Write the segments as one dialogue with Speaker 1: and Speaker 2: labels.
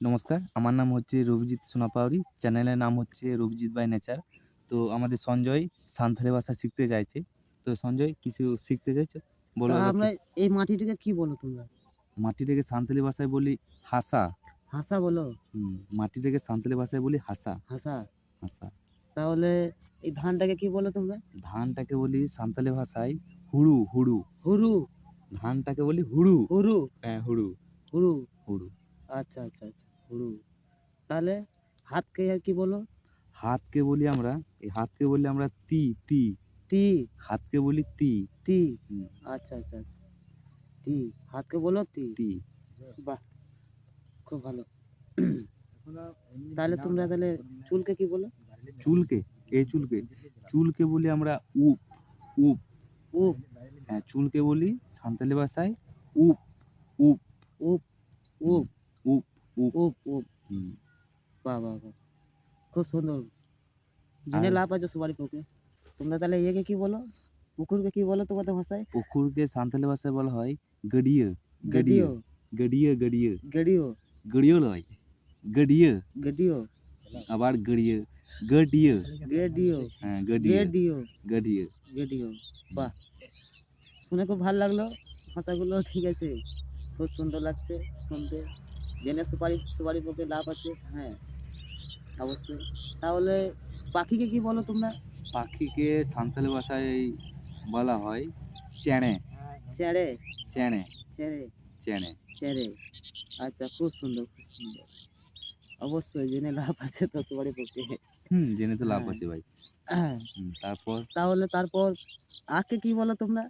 Speaker 1: নমস্কার, আমার নাম হচ্ছে রবিজিৎ সোনাপাউরি। চ্যানেলের নাম হচ্ছে রবিজিৎ বাই নেচার। তো আমাদের সঞ্জয় সাঁওতালি ভাষা শিখতে চাইছে। তো সঞ্জয় কিছু শিখতে চাইছো? বলো
Speaker 2: তা
Speaker 1: এবার কি?
Speaker 2: আমরা এই মাটিটাকে কি বলো তোমরা?
Speaker 1: মাটিটাকে সাঁওতালি ভাষায় বলি হাসা।
Speaker 2: হাসা বলো?
Speaker 1: মাটিটাকে সাঁওতালি ভাষায় বলি হাসা,
Speaker 2: হাসা।
Speaker 1: হাসা।
Speaker 2: তাহলে এই ধানটাকে কি বলো তোমরা?
Speaker 1: ধানটাকে বলি সাঁওতালি ভাষায় হুড়ু, হুড়ু।
Speaker 2: হুরু।
Speaker 1: ধানটাকে বলি হুড়ু।
Speaker 2: হুরু।
Speaker 1: হ্যাঁ, হুড়ু,
Speaker 2: হুরু।
Speaker 1: হুড়ু।
Speaker 2: আচ্ছা, আচ্ছা, আচ্ছা। হুরু। তাহলে হাতকে আর কি বলো?
Speaker 1: হাতকে বলি আমরা হাতকে বলি আমরা তি, তি।
Speaker 2: তি।
Speaker 1: হাতকে বলি তি।
Speaker 2: তি।
Speaker 1: হুম,
Speaker 2: আচ্ছা, আচ্ছা, আচ্ছা। তি। হাতকে বলো তি।
Speaker 1: তি।
Speaker 2: বাহ! খুব ভালো। তাহলে তোমরা চুলকে কি বলো?
Speaker 1: চুলকে চুলকে বলি আমরা উপ, উপ।
Speaker 2: উপ।
Speaker 1: হ্যাঁ, চুলকে বলি সাঁওতালি ভাষায় উপ, উপ।
Speaker 2: উপ।
Speaker 1: হুম,
Speaker 2: উপ।
Speaker 1: উপ, উপ।
Speaker 2: উপ। উপ।
Speaker 1: হুম।
Speaker 2: বাহ! বাহ! বাহ! খুব সুন্দর। জেনে
Speaker 1: আর
Speaker 2: লাভ আছে সবারই পক্ষে। তোমরা তাহলে ইয়েকে কি বলো? পুকুরকে কি বলো তোমাদের ভাষায়?
Speaker 1: পুকুরকে সাঁওতালি ভাষায় বলা হয় গড়িয়া, গড়িয়া,
Speaker 2: গেডিও।
Speaker 1: গড়িয়া, গড়িয়া।
Speaker 2: গেডিও।
Speaker 1: গড়িয়া নয়, গড়িয়া।
Speaker 2: গেডিও।
Speaker 1: আবার গড়িয়া, গড়িয়া।
Speaker 2: গেডিও।
Speaker 1: হ্যাঁ, গড়িয়া,
Speaker 2: গেডিও।
Speaker 1: গড়িয়া।
Speaker 2: গেডিও। বাহ! শুনে খুব ভাল লাগলো। ভাষাগুলো ঠিক আছে। খুব সুন্দর লাগছে শুনতে। জেনে সবারই পক্ষে লাভ আছে। হ্যাঁ, অবশ্যই। তাহলে পাখিকে কি বলো তোমরা?
Speaker 1: পাখিকে সাঁওতালি ভাষায় বলা হয় চেনে,
Speaker 2: চেড়ে।
Speaker 1: চেনে,
Speaker 2: চেড়ে।
Speaker 1: চেনে।
Speaker 2: চেড়ে। আচ্ছা, খুব সুন্দর, খুব সুন্দর। অবশ্যই জেনে লাভ আছে তো সবারই পক্ষে।
Speaker 1: জেনে তো লাভ
Speaker 2: হ্যাঁ।
Speaker 1: আছে ভাই। তারপর
Speaker 2: তাহলে তারপর আখকে কি বলো তোমরা?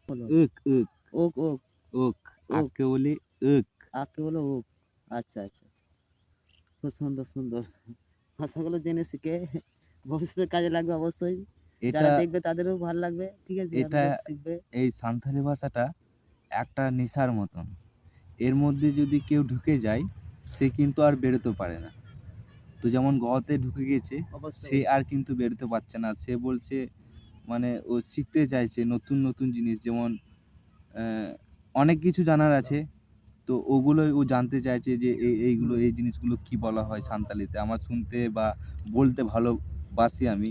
Speaker 2: বলো।
Speaker 1: উক, উক,
Speaker 2: ওক, ওক,
Speaker 1: ওক।
Speaker 2: ওক।
Speaker 1: আখকে বলি উক।
Speaker 2: আখকে বলো ওক। আচ্ছা, আচ্ছা, আচ্ছা। খুব সুন্দর, সুন্দর। ভাষাগুলো জেনে শিখে ভবিষ্যতে কাজে লাগবে অবশ্যই। যারা
Speaker 1: এটা
Speaker 2: দেখবে তাদেরও ভাল লাগবে। ঠিক আছে?
Speaker 1: এটা
Speaker 2: আমাদের শিখবে।
Speaker 1: এই সাঁওতালি ভাষাটা একটা নেশার মতন। এর মধ্যে যদি কেউ ঢুকে যায়, সে কিন্তু আর বেরোতে পারে না। তো যেমন গতে ঢুকে গেছে, সে
Speaker 2: অবশ্যই।
Speaker 1: আর কিন্তু বেরোতে পারছে না। সে বলছে মানে ও শিখতে চাইছে নতুন, নতুন জিনিস যেমন অ্যা অনেক কিছু জানার আছে। তো ওগুলোই ও জানতে চাইছে যে এইগুলো এই জিনিসগুলো কি বলা হয় সাঁওতালিতে। আমার শুনতে বা বলতে ভালোবাসি আমি।